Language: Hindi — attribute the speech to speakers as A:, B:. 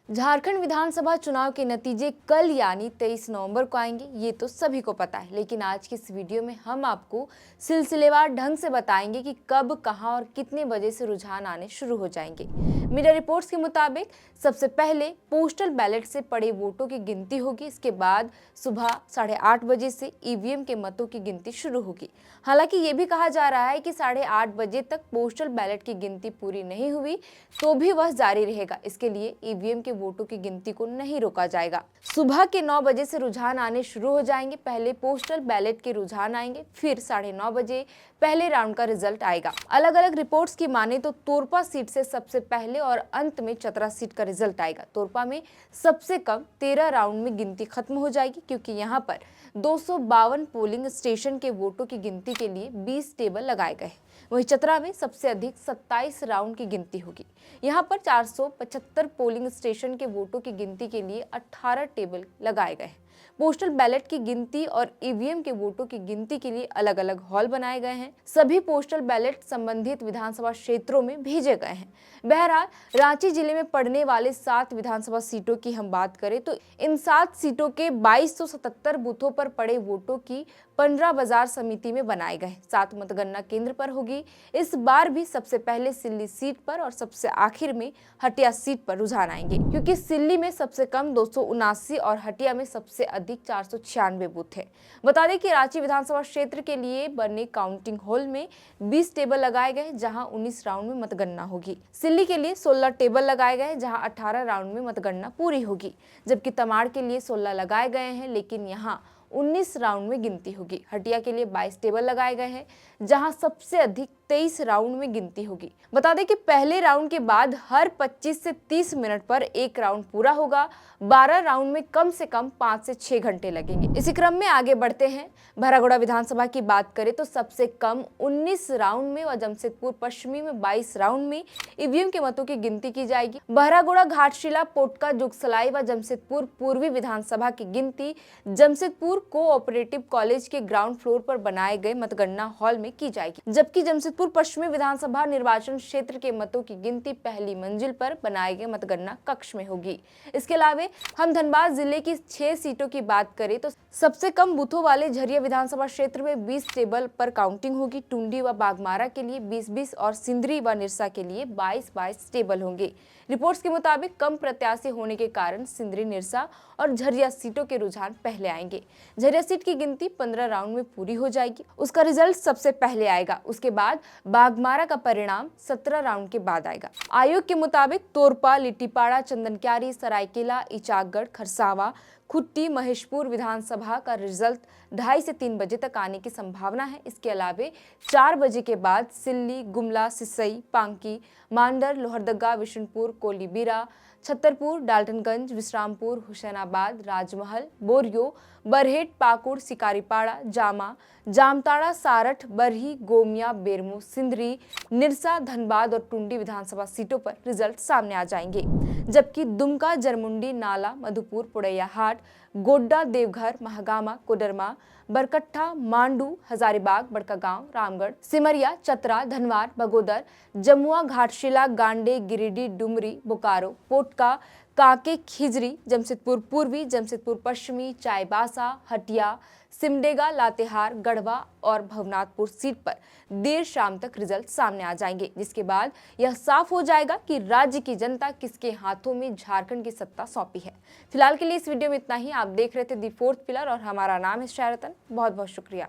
A: झारखंड विधानसभा चुनाव के नतीजे कल यानी 23 नवंबर को आएंगे, ये तो सभी को पता है। लेकिन आज की इस वीडियो में हम आपको सिलसिलेवार ढंग से बताएंगे कि कब, कहां और कितने बजे से रुझान आने शुरू हो जाएंगे। मीडिया रिपोर्ट्स के मुताबिक सबसे पहले पोस्टल बैलेट से पड़े वोटों की गिनती होगी। इसके बाद सुबह 8:30 बजे से ईवीएम के मतों की गिनती शुरू होगी। हालांकि ये भी कहा जा रहा है कि 8:30 बजे तक पोस्टल बैलेट की गिनती पूरी नहीं हुई तो भी वह जारी रहेगा। इसके लिए ईवीएम के वोटों की गिनती को नहीं रोका जाएगा। सुबह के 9 बजे से रुझान आने शुरू हो जाएंगे। पहले पोस्टल बैलेट के रुझान आएंगे, फिर 9:30 बजे पहले राउंड का रिजल्ट आएगा। अलग अलग रिपोर्ट्स की माने तो तोरपा सीट से सबसे पहले और अंत में चतरा सीट का रिजल्ट आएगा। तोरपा में सबसे कम 13 राउंड में गिनती खत्म हो जाएगी, क्योंकि यहाँ पर 252 पोलिंग स्टेशन के वोटों की गिनती के लिए 20 टेबल लगाए गए। वहीं चतरा में सबसे अधिक 27 राउंड की गिनती होगी। यहाँ पर 475 पोलिंग स्टेशन के वोटों की गिनती के लिए 18 टेबल लगाए गए हैं। पोस्टल बैलेट की गिनती और ईवीएम के वोटों की गिनती के लिए अलग अलग हॉल बनाए गए हैं। सभी पोस्टल बैलेट संबंधित विधानसभा क्षेत्रों में भेजे गए हैं। बहरहाल रांची जिले में पड़ने वाले 7 विधानसभा सीटों की हम बात करें तो इन 7 सीटों के 2277 बूथों पर पड़े वोटों की 15 बाजार समिति में बनाए गए। 7 मतगणना केंद्र पर होगी। इस बार भी सबसे पहले सिल्ली सीट पर और सबसे आखिर में हटिया सीट पर रुझान आएंगे, क्योंकि सिल्ली में सबसे कम 279 और हटिया में सबसे अधिक 496 बूथ है। बता दें कि रांची विधानसभा क्षेत्र के लिए बने काउंटिंग हॉल में 20 टेबल लगाए गए, जहां 19 राउंड में मतगणना होगी। सिल्ली के लिए 16 टेबल लगाए गए, जहां 18 राउंड में मतगणना पूरी होगी। जबकि तमाड़ के लिए 16 लगाए गए हैं, लेकिन यहाँ 19 राउंड में गिनती होगी। हटिया के लिए 22 टेबल लगाए गए हैं, जहां सबसे अधिक 23 राउंड में गिनती होगी। बता दें कि पहले राउंड के बाद हर 25 से 30 मिनट पर एक राउंड पूरा होगा। 12 राउंड में कम से कम 5 से 6 घंटे लगेंगे। इसी क्रम में आगे बढ़ते हैं। भरागोड़ा विधानसभा की बात करें तो सबसे कम 19 राउंड में और जमशेदपुर पश्चिमी में 22 राउंड में ईवीएम के मतों की गिनती की जाएगी। बहरागोड़ा, घाटशिला, पोटका, जुगसलाई व जमशेदपुर पूर्वी विधानसभा की गिनती जमशेदपुर कोऑपरेटिव कॉलेज के ग्राउंड फ्लोर पर बनाए गए मतगणना हॉल में की जाएगी। जबकि जमशेदपुर पश्चिमी विधानसभा निर्वाचन क्षेत्र के मतों की गिनती पहली मंजिल पर बनाए गए मतगणना कक्ष में होगी। इसके अलावा हम धनबाद जिले की 6 सीटों की बात करें तो सबसे कम बूथों वाले झरिया विधानसभा क्षेत्र में 20 टेबल पर काउंटिंग होगी। टुंडी व बागमारा के लिए 20-20 और सिंदरी व निरसा के लिए 22-22 टेबल होंगे। रिपोर्ट्स के मुताबिक कम प्रत्याशी होने के कारण सिंदरी, निरसा और झरिया सीटों के रुझान पहले आएंगे। झरिया सीट की गिनती 15 राउंड में पूरी हो जाएगी। उसका रिजल्ट सबसे पहले आएगा। उसके बाद बागमारा का परिणाम 17 राउंड के बाद आएगा। आयोग के मुताबिक तोरपा, लिट्टीपाड़ा, चंदनक्यारी, सरायकेला, इचाकगढ़, खरसावा, खुट्टी, महेशपुर विधानसभा का रिजल्ट 2:30 से 3 बजे तक आने की संभावना है। इसके अलावे 4 बजे के बाद सिल्ली, गुमला, सिसई, पांकी, मांडर, लोहरदगा, विशुनपुर, कोलीबिरा, छतरपुर, डाल्टनगंज, विश्रामपुर, हुसैनाबाद, राजमहल, बोरियो, बरहेट, पाकुड़, सिकारीपाड़ा, जामा, जामताड़ा, सारठ, बरही, गोमिया, बेरमो, सिंदरी, निरसा, धनबाद और टुंडी विधानसभा सीटों पर रिजल्ट सामने आ जाएंगे। जबकि दुमका, जरमुंडी, नाला, मधुपुर, पुड़ैयाहाट, गोड्डा, देवघर, महागामा, कोडरमा, बरकट्ठा, मांडू, हजारीबाग, बड़कागांव, रामगढ़, सिमरिया, चतरा, धनवार, बगोदर, जमुआ, घाटशिला, गांडे, गिरिडीह, डुमरी, बोकारो, पोटका, कांके, खिजरी, जमशेदपुर पूर्वी, जमशेदपुर पश्चिमी, चाईबासा, हटिया, सिमडेगा, लातेहार, गढ़वा और भवनाथपुर सीट पर देर शाम तक रिजल्ट सामने आ जाएंगे, जिसके बाद यह साफ हो जाएगा कि राज्य की जनता किसके हाथों में झारखंड की सत्ता सौंपी है। फिलहाल के लिए इस वीडियो में इतना ही। आप देख रहे थे दी फोर्थ पिलर और हमारा नाम है शायरतन। बहुत बहुत शुक्रिया।